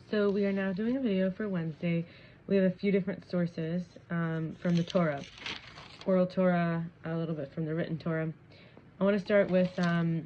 So we are now doing a video for Wednesday. We have a few different sources from the Torah. Oral Torah, a little bit from the written Torah. I want to start with, we're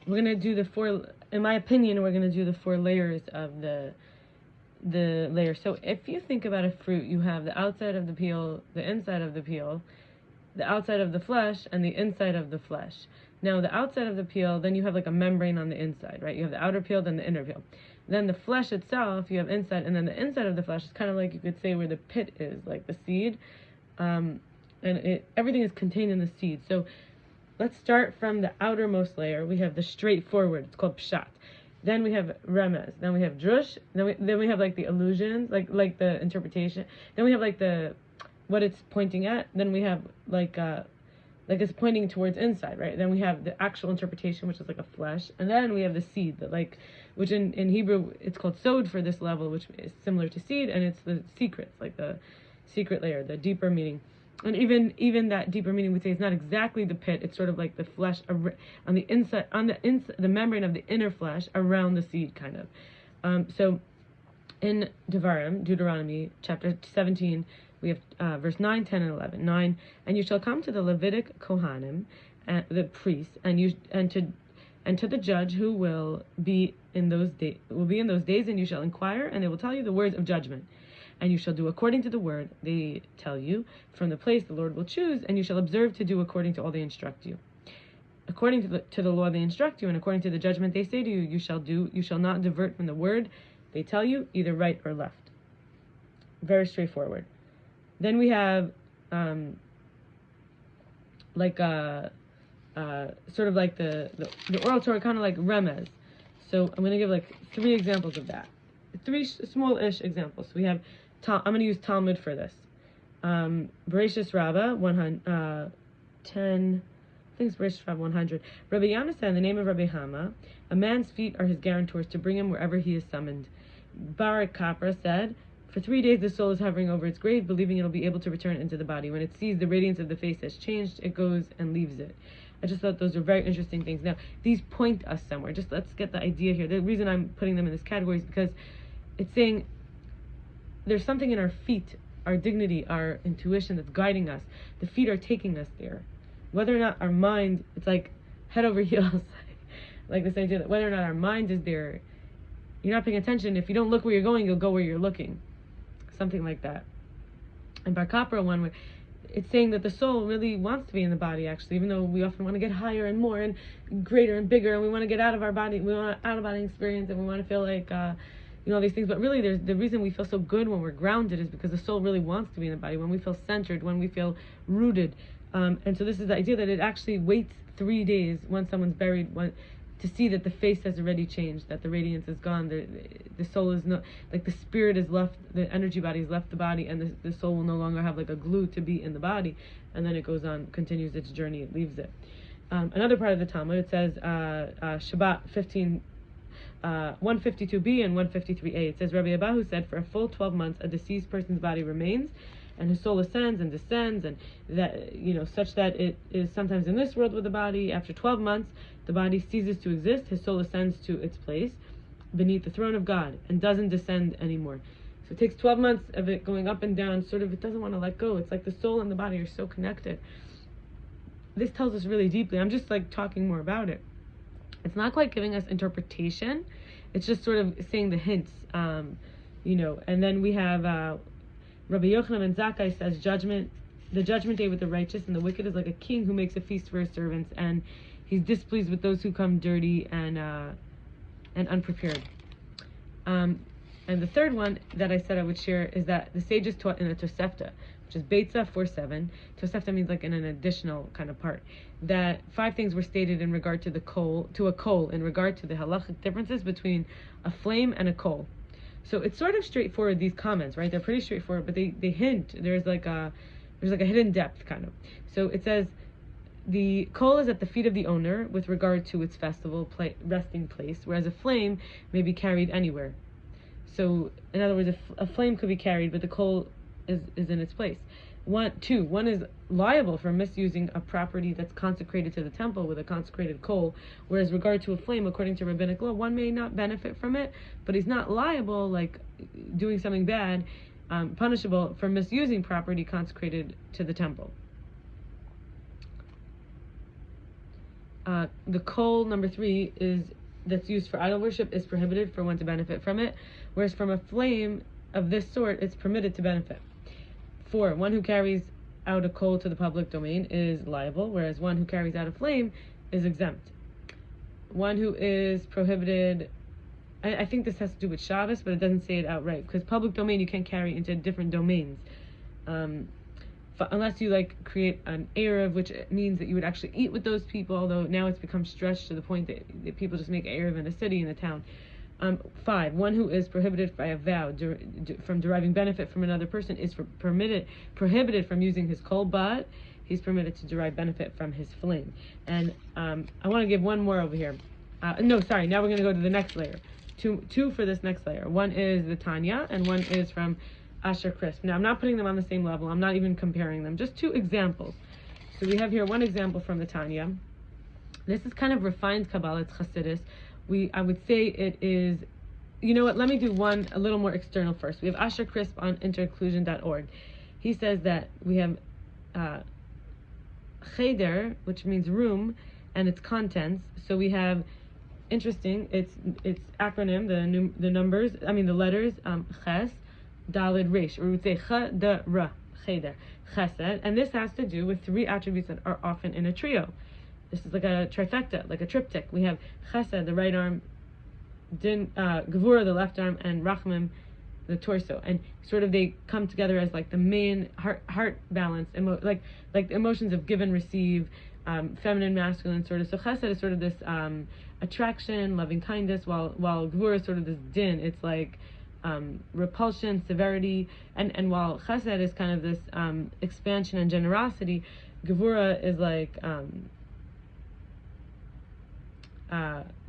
going to do the four, in my opinion, we're going to do the 4 layers of the layer. So if you think about a fruit, you have the outside of the peel, the inside of the peel, the outside of the flesh, and the inside of the flesh. Now, the outside of the peel, then you have like a membrane on the inside, right? You have the outer peel, then the inner peel. Then the flesh itself, you have inside, and then the inside of the flesh is kind of like, you could say, where the pit is, like the seed. And everything is contained in the seed. So let's start from the outermost layer. We have the straightforward. It's called pshat. Then we have remez. Then we have drush. Then we have like the illusions, like the interpretation. Then we have like the what it's pointing at. Then we have like it's pointing towards inside, right? Then we have the actual interpretation, which is like a flesh, and then we have the seed, that like, which in Hebrew it's called sod for this level, which is similar to seed, and it's the secrets, like the secret layer, the deeper meaning. And even that deeper meaning, we say it's not exactly the pit. It's sort of like the flesh on the inside, the membrane of the inner flesh around the seed, kind of. So in Deuteronomy chapter 17, we have verse 9, 10, and 11. 9, and you shall come to the Levitic Kohanim, the priests, and to the judge who will be in those days, and you shall inquire, and they will tell you the words of judgment. And you shall do according to the word they tell you from the place the Lord will choose, and you shall observe to do according to all they instruct you. According to the law they instruct you, and according to the judgment they say to you, you shall do. You shall not divert from the word they tell you, either right or left. Very straightforward. Then we have sort of like the oral Torah, kind of like remez. So I'm going to give like 3 examples of that. 3 small-ish examples. We have, I'm going to use Talmud for this. Bereshis Rabbah 10, I think it's Bereshis Rabbah 100. Rabbi Yana said, in the name of Rabbi Hama, a man's feet are his guarantors to bring him wherever he is summoned. Barak Kapra said, for 3 days the soul is hovering over its grave, believing it'll be able to return into the body. When it sees the radiance of the face has changed, it goes and leaves it. I just thought those are very interesting things. Now, these point us somewhere. Just let's get the idea here. The reason I'm putting them in this category is because it's saying there's something in our feet, our dignity, our intuition that's guiding us. The feet are taking us there. Whether or not our mind, it's like head over heels, like this idea that whether or not our mind is there, you're not paying attention. If you don't look where you're going, you'll go where you're looking. Something like that. And Bar Kapra, one where it's saying that the soul really wants to be in the body, actually, even though we often want to get higher and more and greater and bigger, and we want to get out of our body, we want an out-of-body experience, and we want to feel like, all these things. But really, the reason we feel so good when we're grounded is because the soul really wants to be in the body, when we feel centered, when we feel rooted. And so this is the idea that it actually waits 3 days when someone's buried, to see that the face has already changed, that the radiance is gone, the soul is no, like the spirit is left, the energy body has left the body, and the soul will no longer have like a glue to be in the body, and then it goes on, continues its journey, it leaves it. Another part of the Talmud, it says, Shabbat 15, 152b and 153a, it says, Rabbi Abahu said, for a full 12 months, a deceased person's body remains, and his soul ascends and descends, and that, such that it is sometimes in this world with the body. After 12 months, the body ceases to exist, his soul ascends to its place beneath the throne of God and doesn't descend anymore. So it takes 12 months of it going up and down, sort of, it doesn't want to let go. It's like the soul and the body are so connected. This tells us really deeply. I'm just like talking more about it. It's not quite giving us interpretation. It's just sort of saying the hints, and then we have Rabbi Yochanan ben Zakkai says, the judgment day with the righteous and the wicked is like a king who makes a feast for his servants, and he's displeased with those who come dirty and unprepared. And the third one that I said I would share is that the sages taught in the Tosefta, which is Beitza 4:7. Tosefta means like in an additional kind of part, that 5 things were stated in regard to a coal, in regard to the halachic differences between a flame and a coal. So it's sort of straightforward, these comments, right? They're pretty straightforward, but they hint. There's like a hidden depth, kind of. So it says, the coal is at the feet of the owner with regard to its festival resting place, whereas a flame may be carried anywhere. So, in other words, a flame could be carried, but the coal is in its place. One is liable for misusing a property that's consecrated to the temple with a consecrated coal, whereas regard to a flame, according to rabbinic law, one may not benefit from it, but he's not liable, like doing something bad, punishable for misusing property consecrated to the temple. The coal, number 3, that's used for idol worship is prohibited for one to benefit from it, whereas from a flame of this sort, it's permitted to benefit. 4, one who carries out a coal to the public domain is liable, whereas one who carries out a flame is exempt. One who is prohibited, I think this has to do with Shabbos, but it doesn't say it outright, because public domain you can't carry into different domains. Unless you create an Erev, which means that you would actually eat with those people, although now it's become stretched to the point that people just make Erev in a city, in a town. 5, one who is prohibited by a vow from deriving benefit from another person is prohibited from using his coal, but he's permitted to derive benefit from his flame. And I want to give one more over here. Now we're going to go to the next layer. Two for this next layer. One is the Tanya, and one is from Asher Crisp. Now I'm not putting them on the same level. I'm not even comparing them. Just 2 examples. So we have here one example from the Tanya. This is kind of refined Kabbalah, it's Chassidus. I would say it is, you know what, let me do one a little more external first. We have Asher Crisp on interclusion.org. He says that we have cheder, which means room, and its contents. So we have, interesting, it's acronym, the numbers, the letters, ches, dalid, resh, or we would say chadara, cheder, chesed, and this has to do with 3 attributes that are often in a trio. This is like a trifecta, like a triptych. We have chesed, the right arm, gevura, the left arm, and rachmim, the torso. And sort of they come together as like the main heart balance, like the emotions of give and receive, feminine, masculine, sort of. So chesed is sort of this attraction, loving kindness, while gevura is sort of this din. It's like repulsion, severity, and while chesed is kind of this expansion and generosity, gevura is like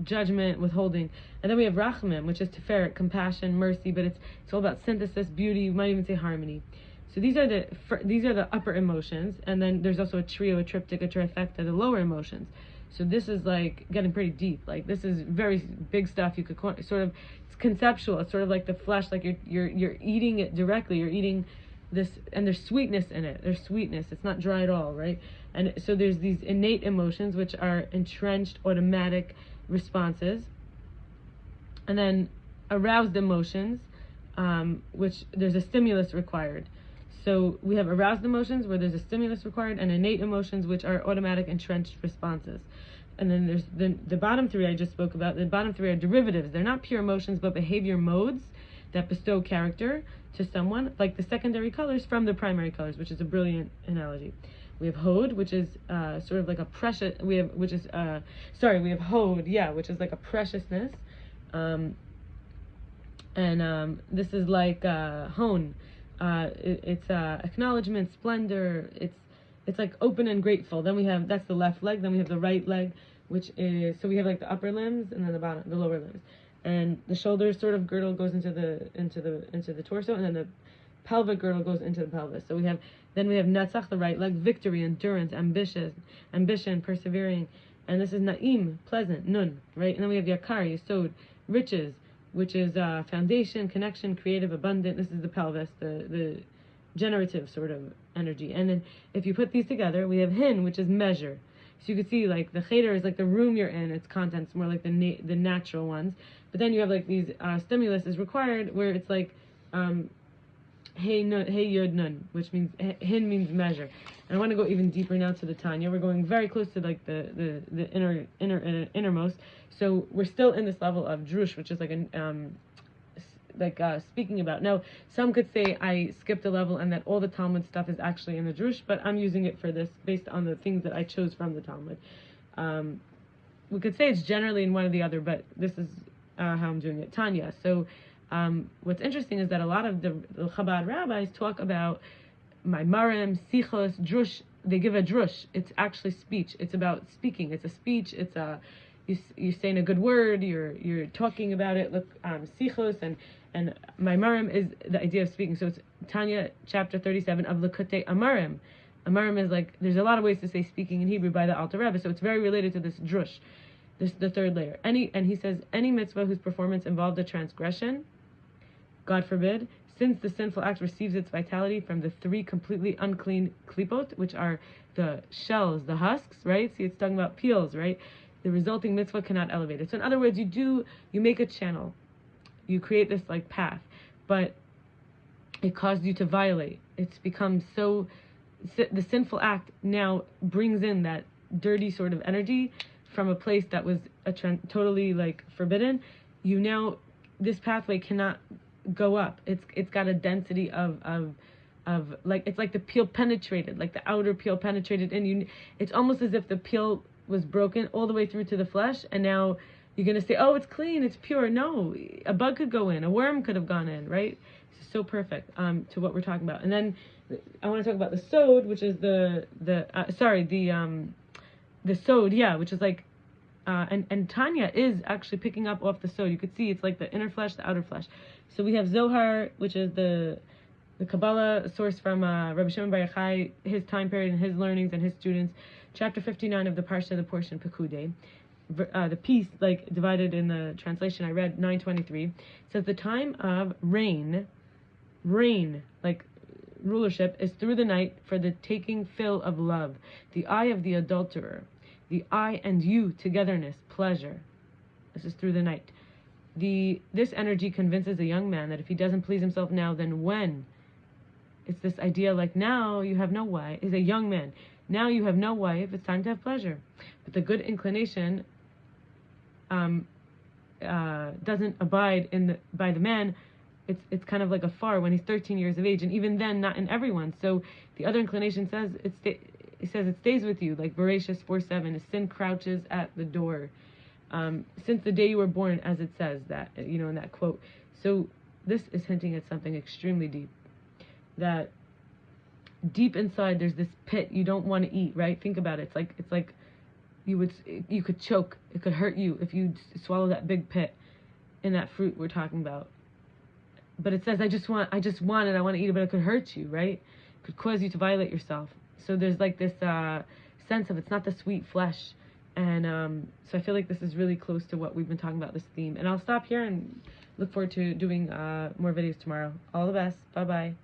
judgment, withholding. And then we have rachamim, which is tiferet, compassion, mercy, but it's all about synthesis, beauty, you might even say harmony. So these are the upper emotions, and then there's also a trio, a triptych, a trifecta, the lower emotions. So this is like getting pretty deep. Like this is very big stuff. You could sort of, it's conceptual. It's sort of like the flesh, like you're eating it directly. You're eating this, and there's sweetness in it. There's sweetness. It's not dry at all, right? And so there's these innate emotions, which are entrenched automatic responses, and then aroused emotions, which there's a stimulus required. So we have aroused emotions where there's a stimulus required, and innate emotions, which are automatic entrenched responses. And then there's the bottom 3 I just spoke about. The bottom 3 are derivatives. They're not pure emotions, but behavior modes that bestow character to someone, like the secondary colors from the primary colors, which is a brilliant analogy. We have hod, which is sort of like a precious. We have hod, which is like a preciousness, and this is like hon. It's acknowledgement, splendor. It's like open and grateful. Then that's the left leg. Then we have the right leg, which is, so we have like the upper limbs and then the lower limbs, and the shoulders sort of girdle goes into the torso, and then the pelvic girdle goes into the pelvis. So we have netzach, the right leg, victory, endurance, ambition, persevering, and this is na'im, pleasant, nun, right? And then we have yakar, yesod, riches, which is foundation, connection, creative, abundant. This is the pelvis, the generative sort of energy. And then if you put these together, we have hin, which is measure. So you can see like the cheder is like the room you're in, its contents more like the natural ones. But then you have like these stimulus is required, where it's like hey yod nun, which means hin means measure. And I want to go even deeper now to the Tanya. We're going very close to like the innermost. So we're still in this level of drush, which is like speaking about. Now, some could say I skipped a level and that all the Talmud stuff is actually in the drush, but I'm using it for this based on the things that I chose from the Talmud. We could say it's generally in one or the other, but this is how I'm doing it. Tanya. So what's interesting is that a lot of the Chabad rabbis talk about maimarim, sichos, drush. They give a drush. It's actually speech. It's about speaking. It's a speech. It's you're saying a good word, you're talking about it. Look, sichos and maimarim is the idea of speaking. So it's Tanya chapter 37 of Likutei Amarim. Amarim is like, there's a lot of ways to say speaking in Hebrew by the Alter Rebbe, so it's very related to this drush, the third layer. And he says any mitzvah whose performance involved a transgression, God forbid, since the sinful act receives its vitality from the three completely unclean klipot, which are the shells, the husks, right? See, it's talking about peels, right? The resulting mitzvah cannot elevate it. So in other words, you make a channel, you create this like path, but it caused you to violate. It's become so, the sinful act now brings in that dirty sort of energy from a place that was totally like forbidden. This pathway cannot go up. It's got a density of like, it's like the peel penetrated, like the outer peel penetrated in. It's almost as if the peel was broken all the way through to the flesh, and now you're gonna say, oh, it's clean, it's pure. No, a bug could go in, a worm could have gone in, right? It's so perfect to what we're talking about. And then I want to talk about the sod, which is the sod, yeah, which is like and Tanya is actually picking up off the sod. You could see it's like the inner flesh, the outer flesh. So we have Zohar, which is the Kabbalah source from Rabbi Shimon Bar Yochai, his time period and his learnings and his students. Chapter 59 of the Parsha, the portion Pekudei. The piece, like divided in the translation I read, 923, says the time of reign, like rulership, is through the night for the taking fill of love, the eye of the adulterer, the I and you togetherness, pleasure. This is through the night. This energy convinces a young man that if he doesn't please himself now, then when? It's this idea like, now you have no wife. Is a young man. Now you have no wife. It's time to have pleasure. But the good inclination doesn't abide by the man. It's kind of like afar when he's 13 years of age, and even then, not in everyone. So the other inclination says it stays with you, like Bereshis 4:7. Sin crouches at the door. Since the day you were born, as it says that, in that quote. So this is hinting at something extremely deep. That deep inside there's this pit you don't want to eat, right? Think about it. It's like you could choke. It could hurt you if you swallow that big pit in that fruit we're talking about. But it says I just want it. I want to eat it, but it could hurt you, right? It could cause you to violate yourself. So there's like this sense of it's not the sweet flesh. And so I feel like this is really close to what we've been talking about, this theme. And I'll stop here and look forward to doing more videos tomorrow. All the best. Bye-bye.